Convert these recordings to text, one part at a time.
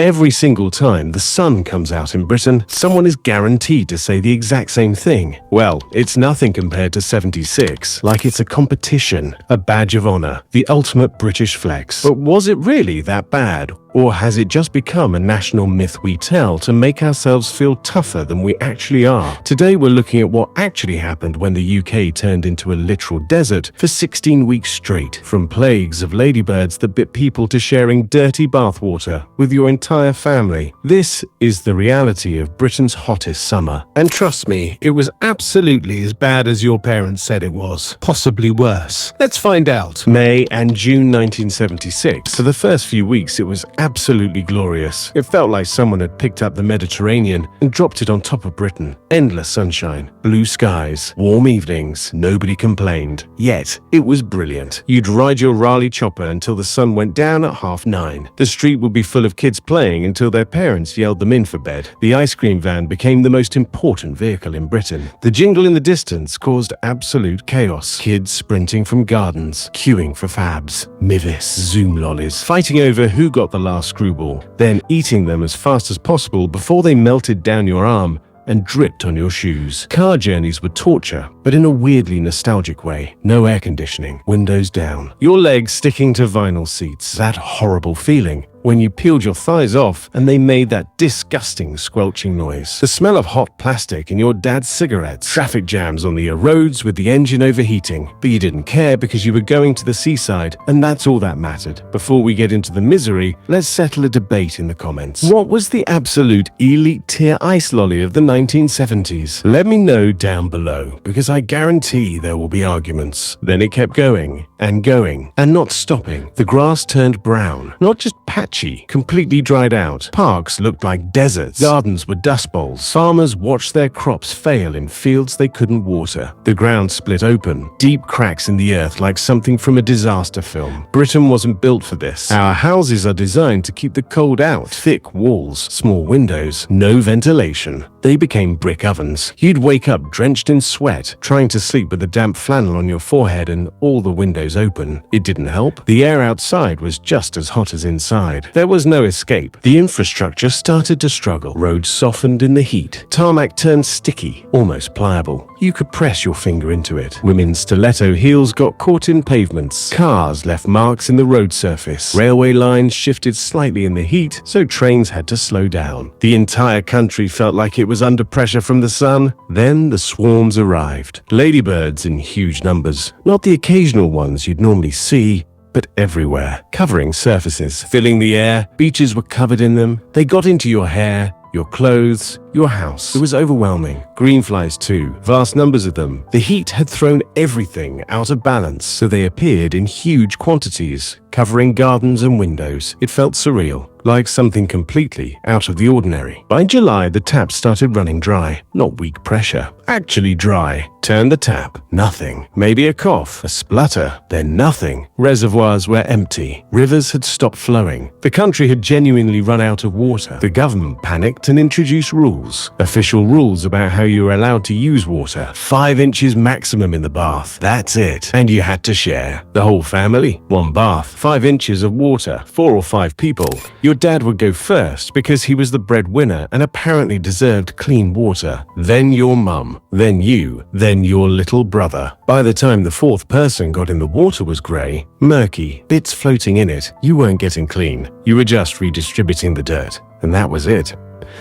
Every single time the sun comes out in Britain, someone is guaranteed to say the exact same thing. Well, it's nothing compared to 76, like it's a competition, a badge of honor, the ultimate British flex. But was it really that bad? Or has it just become a national myth we tell to make ourselves feel tougher than we actually are? Today we're looking at what actually happened when the UK turned into a literal desert for 16 weeks straight. From plagues of ladybirds that bit people to sharing dirty bathwater with your entire family. This is the reality of Britain's hottest summer. And trust me, it was absolutely as bad as your parents said it was. Possibly worse. Let's find out. May and June 1976. For the first few weeks it was absolutely glorious. It felt like someone had picked up the Mediterranean and dropped it on top of Britain. Endless sunshine, blue skies, warm evenings, nobody complained. Yet, it was brilliant. You'd ride your Raleigh chopper until the sun went down at 9:30. The street would be full of kids playing until their parents yelled them in for bed. The ice cream van became the most important vehicle in Britain. The jingle in the distance caused absolute chaos. Kids sprinting from gardens, queuing for fabs, Mivis, Zoom lollies, fighting over who got the last screwball, then eating them as fast as possible before they melted down your arm and dripped on your shoes. Car journeys were torture, but in a weirdly nostalgic way. No air conditioning, windows down, your legs sticking to vinyl seats. That horrible feeling when you peeled your thighs off and they made that disgusting squelching noise. The smell of hot plastic in your dad's cigarettes. Traffic jams on the roads with the engine overheating. But you didn't care because you were going to the seaside, and that's all that mattered. Before we get into the misery, let's settle a debate in the comments. What was the absolute elite tier ice lolly of the 1970s? Let me know down below, because I guarantee there will be arguments. Then it kept going and not stopping. The grass turned brown, not just patchy, completely dried out. Parks looked like deserts. Gardens were dust bowls. Farmers watched their crops fail in fields they couldn't water. The ground split open, deep cracks in the earth like something from a disaster film. Britain wasn't built for this. Our houses are designed to keep the cold out. Thick walls, small windows, no ventilation. They became brick ovens. You'd wake up drenched in sweat, trying to sleep with a damp flannel on your forehead and all the windows open. It didn't help. The air outside was just as hot as inside. There was no escape. The infrastructure started to struggle. Roads softened in the heat. Tarmac turned sticky, almost pliable. You could press your finger into it. Women's stiletto heels got caught in pavements. Cars left marks in the road surface. Railway lines shifted slightly in the heat, so trains had to slow down. The entire country felt like it was under pressure from the sun. Then the swarms arrived. Ladybirds in huge numbers. Not the occasional ones you'd normally see, but everywhere. Covering surfaces, filling the air. Beaches were covered in them. They got into your hair, your clothes, your house. It was overwhelming. Greenflies too, vast numbers of them. The heat had thrown everything out of balance, so they appeared in huge quantities, covering gardens and windows. It felt surreal, like something completely out of the ordinary. By July, the tap started running dry. Not weak pressure, actually dry. Turn the tap, nothing. Maybe a cough, a splutter, then nothing. Reservoirs were empty. Rivers had stopped flowing. The country had genuinely run out of water. The government panicked and introduced rules. Official rules about how you were allowed to use water. 5 inches maximum in the bath. That's it. And you had to share. The whole family, one bath, 5 inches of water, 4 or 5 people. Your dad would go first because he was the breadwinner and apparently deserved clean water. Then your mum. Then you. Then your little brother. By the time the 4th person got in, the water was grey, murky, bits floating in it. You weren't getting clean. You were just redistributing the dirt. And that was it.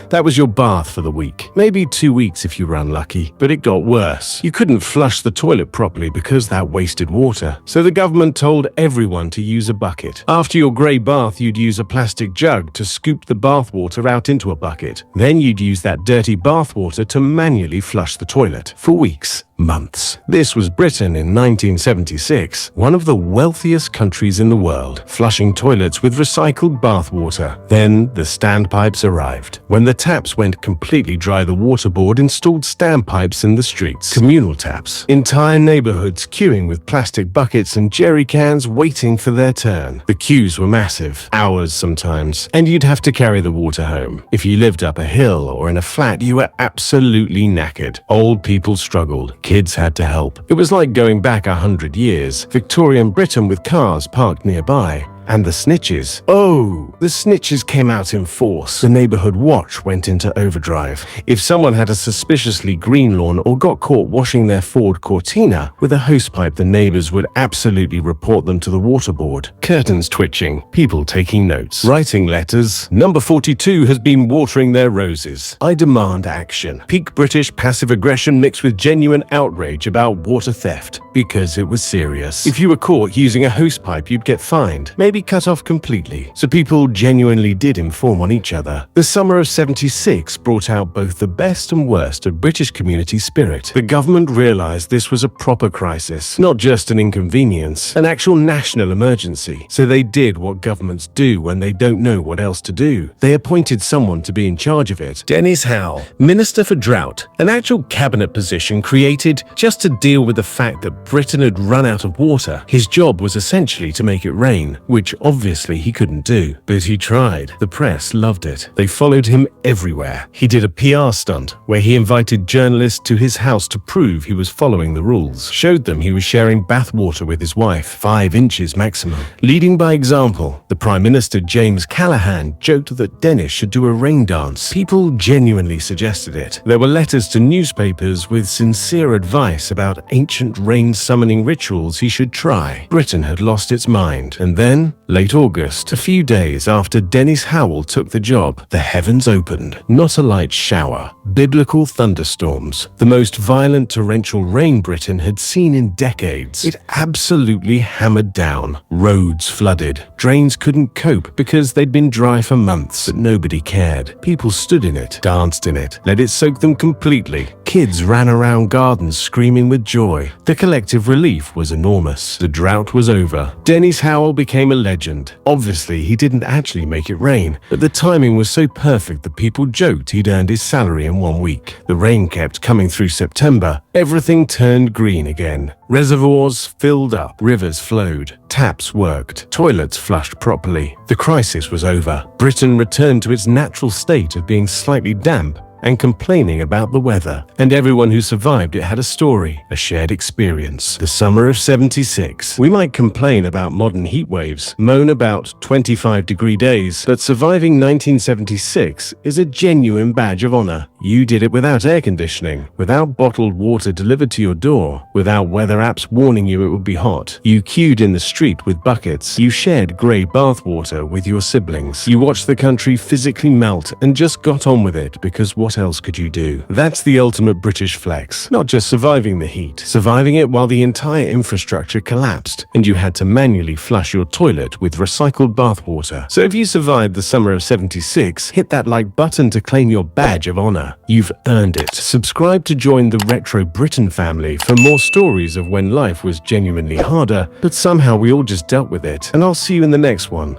That was your bath for the week. Maybe 2 weeks if you were unlucky. But it got worse. You couldn't flush the toilet properly because that wasted water. So the government told everyone to use a bucket. After your grey bath, you'd use a plastic jug to scoop the bath water out into a bucket. Then you'd use that dirty bath water to manually flush the toilet. For weeks. Months. This was Britain in 1976, one of the wealthiest countries in the world, flushing toilets with recycled bathwater. Then the standpipes arrived. When the taps went completely dry, the water board installed standpipes in the streets, communal taps. Entire neighborhoods queuing with plastic buckets and jerry cans waiting for their turn. The queues were massive, hours sometimes, and you'd have to carry the water home. If you lived up a hill or in a flat, you were absolutely knackered. Old people struggled. Kids had to help. It was like going back 100 years. Victorian Britain with cars parked nearby. And the Snitches? Oh, the Snitches came out in force. The neighborhood watch went into overdrive. If someone had a suspiciously green lawn or got caught washing their Ford Cortina with a hosepipe, the neighbors would absolutely report them to the water board. Curtains twitching, people taking notes, writing letters. Number 42 has been watering their roses. I demand action. Peak British passive aggression mixed with genuine outrage about water theft. Because it was serious. If you were caught using a hosepipe, you'd get fined, maybe cut off completely. So people genuinely did inform on each other. The summer of '76 brought out both the best and worst of British community spirit. The government realized this was a proper crisis, not just an inconvenience, an actual national emergency. So they did what governments do when they don't know what else to do. They appointed someone to be in charge of it. Dennis Howell, Minister for Drought, an actual cabinet position created just to deal with the fact that Britain had run out of water. His job was essentially to make it rain, which obviously he couldn't do. But he tried. The press loved it. They followed him everywhere. He did a PR stunt where he invited journalists to his house to prove he was following the rules. Showed them he was sharing bath water with his wife, 5 inches maximum. Leading by example, the Prime Minister James Callaghan joked that Dennis should do a rain dance. People genuinely suggested it. There were letters to newspapers with sincere advice about ancient rain summoning rituals he should try. Britain had lost its mind. And then, late August, a few days after Dennis Howell took the job, the heavens opened. Not a light shower. Biblical thunderstorms. The most violent torrential rain Britain had seen in decades. It absolutely hammered down. Roads flooded. Drains couldn't cope because they'd been dry for months, but nobody cared. People stood in it, danced in it, let it soak them completely. Kids ran around gardens screaming with joy. The collective relief was enormous. The drought was over. Dennis Howell became a legend. Obviously, he didn't actually make it rain, but the timing was so perfect that people joked he'd earned his salary in 1 week. The rain kept coming through September. Everything turned green again. Reservoirs filled up, rivers flowed, taps worked, toilets flushed properly. The crisis was over. Britain returned to its natural state of being slightly damp and complaining about the weather. And everyone who survived it had a story, a shared experience. The summer of '76. We might complain about modern heat waves, moan about 25-degree days, but surviving 1976 is a genuine badge of honor. You did it without air conditioning, without bottled water delivered to your door, without weather apps warning you it would be hot. You queued in the street with buckets. You shared grey bathwater with your siblings. You watched the country physically melt and just got on with it because what else could you do? That's the ultimate British flex. Not just surviving the heat, surviving it while the entire infrastructure collapsed and you had to manually flush your toilet with recycled bathwater. So if you survived the summer of '76, hit that like button to claim your badge of honor. You've earned it. Subscribe to join the Retro Britain family for more stories of when life was genuinely harder, but somehow we all just dealt with it. And I'll see you in the next one.